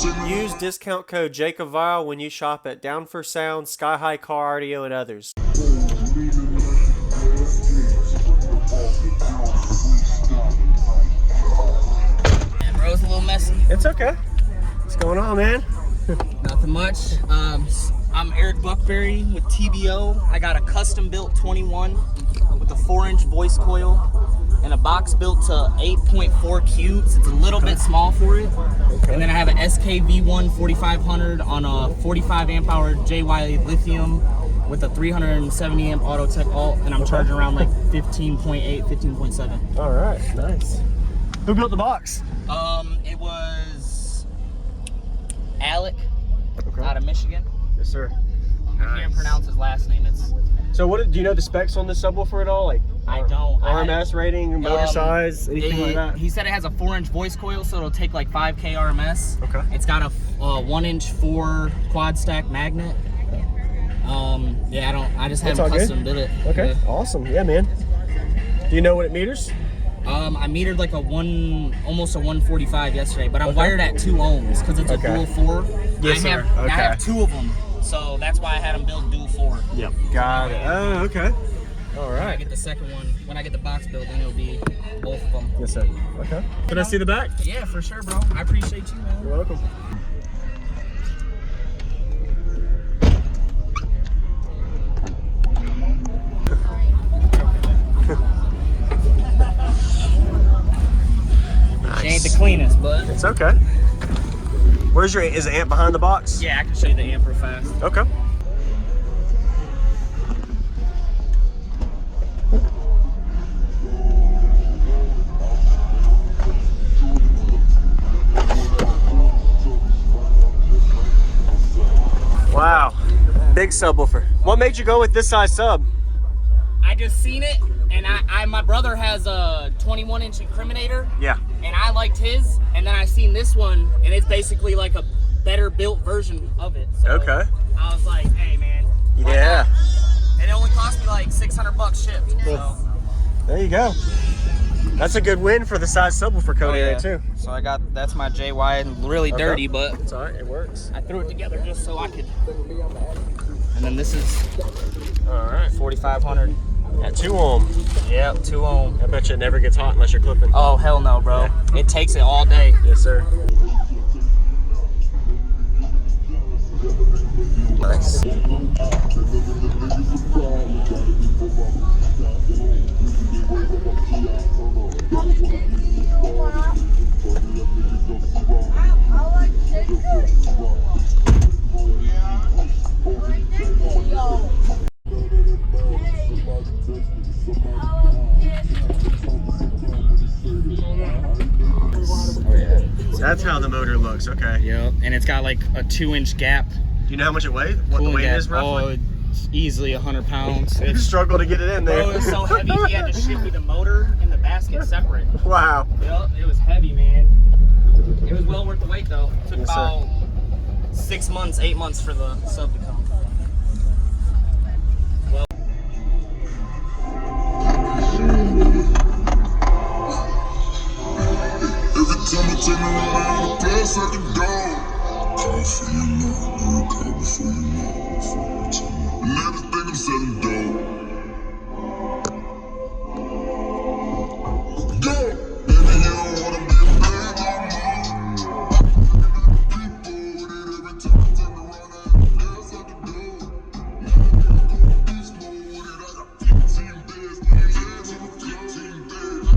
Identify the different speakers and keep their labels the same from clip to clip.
Speaker 1: Use discount code JACOBVILE when you shop at Down for Sound, Sky High Car Audio, and others.
Speaker 2: Yeah, bro, it's a little messy.
Speaker 1: It's okay. What's going on, man?
Speaker 2: Nothing much. I'm Eric Buckberry with TBO. I got a custom built 21 with a 4-inch voice coil and a box built to 8.4 cubes. It's a little bit small for it. Okay. And then I have an SKV1 4500 on a 45 amp hour JY lithium with a 370 amp Autotech alt, and I'm charging around like 15.8, 15.7.
Speaker 1: All right, nice. Who built the box?
Speaker 2: It was Alec
Speaker 1: Okay.
Speaker 2: out of Michigan.
Speaker 1: Yes, sir.
Speaker 2: I can't pronounce his last name.
Speaker 1: So do you know the specs on this subwoofer at all? Like
Speaker 2: I don't.
Speaker 1: RMS rating, motor size, anything like that?
Speaker 2: He said it has a 4-inch voice coil, so it'll take like 5K RMS.
Speaker 1: Okay.
Speaker 2: It's got a 1-inch 4 quad stack magnet. Yeah, I just had him custom build it.
Speaker 1: Okay,
Speaker 2: yeah.
Speaker 1: Awesome. Yeah, man. Do you know what it meters?
Speaker 2: I metered like almost a 145 yesterday, but I'm wired at 2 ohms because it's a dual 4.
Speaker 1: Yes, sir.
Speaker 2: I have 2 of them, so that's why I had him build dual 4.
Speaker 1: Yep. Got it. Oh, okay. All
Speaker 2: When I
Speaker 1: right.
Speaker 2: get the second one, when I get the box built, then it'll be both of them.
Speaker 1: Yes, sir. Okay. Can I see the back?
Speaker 2: Yeah, for sure, bro. I appreciate you, man.
Speaker 1: You're welcome.
Speaker 2: She ain't the cleanest, but
Speaker 1: It's okay. Is the amp behind the box?
Speaker 2: yeah, I can show you the amp real fast.
Speaker 1: Okay. Wow. Big subwoofer. What made you go with this size sub?
Speaker 2: I just seen it, and my brother has a 21-inch incriminator.
Speaker 1: Yeah.
Speaker 2: And I liked his, and then I seen this one, and it's basically like a better built version of it. So
Speaker 1: Okay.
Speaker 2: I was like, hey man.
Speaker 1: Yeah.
Speaker 2: And it only cost me like $600 shipped. So.
Speaker 1: There you go. That's a good win for the size subwoofer code area too.
Speaker 2: So that's my JY, really dirty, but
Speaker 1: It's all right. It works.
Speaker 2: I threw it together just so I could. And then this is
Speaker 1: All right.
Speaker 2: 4500.
Speaker 1: At 2 ohm.
Speaker 2: Yep, 2 ohm.
Speaker 1: I bet you it never gets hot unless you're clipping.
Speaker 2: Oh hell no, bro. It takes it all day.
Speaker 1: Yes, sir. Nice. That's how the motor looks. Okay.
Speaker 2: Yep, and it's got like a 2-inch gap.
Speaker 1: Do you know how much it weighs? What the weight is roughly?
Speaker 2: Oh, it's easily 100 pounds.
Speaker 1: You struggle to get it in there.
Speaker 2: Bro, it was so heavy, he had to ship me the motor and the basket separate.
Speaker 1: Wow.
Speaker 2: Yep, it was heavy, man. It was well worth the wait, though. It took
Speaker 1: Yes,
Speaker 2: about 6 months, 8 months for the sub to come. Well,
Speaker 3: every time I turn around, the place I can go. Come for you now, come for you now. And everything I'm selling dope. Go! Baby, you don't wanna be a man no more. People with it every time I turn around, the place I can go. Beast mode with it, I got 15 beds, 15 beds.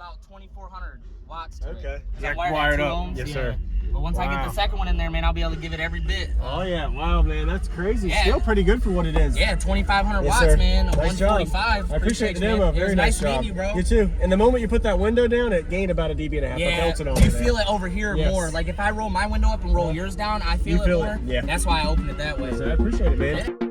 Speaker 2: about 2,400 watts to
Speaker 4: Okay.
Speaker 2: it.
Speaker 4: Yeah,
Speaker 2: I'm wired at
Speaker 4: wired
Speaker 2: 2
Speaker 4: up.
Speaker 2: ohms,
Speaker 4: Yes,
Speaker 2: yeah.
Speaker 4: sir.
Speaker 2: But once I get
Speaker 4: Wow.
Speaker 2: the second one in there, man, I'll be able to give it every bit.
Speaker 4: Oh yeah, wow, man, that's crazy.
Speaker 2: Yeah.
Speaker 4: Still pretty good for what it is.
Speaker 2: Yeah, 2,500
Speaker 4: Yes,
Speaker 2: watts,
Speaker 4: sir.
Speaker 2: man.
Speaker 4: Nice job.
Speaker 2: 145.
Speaker 4: I appreciate the
Speaker 2: you, man.
Speaker 4: demo.
Speaker 2: It
Speaker 4: Very
Speaker 2: was
Speaker 4: nice
Speaker 2: meeting
Speaker 4: job.
Speaker 2: you, bro.
Speaker 4: You too. And the moment you put that window down, it gained about a dB&1. I
Speaker 2: Yeah,
Speaker 4: felt it on
Speaker 2: you
Speaker 4: there.
Speaker 2: feel it over here
Speaker 4: Yes.
Speaker 2: more. Like if I roll my window up and roll yours down, I feel
Speaker 4: You
Speaker 2: it
Speaker 4: feel
Speaker 2: more.
Speaker 4: it, yeah.
Speaker 2: That's why I opened it that way.
Speaker 4: So I appreciate it, man.
Speaker 2: Yeah.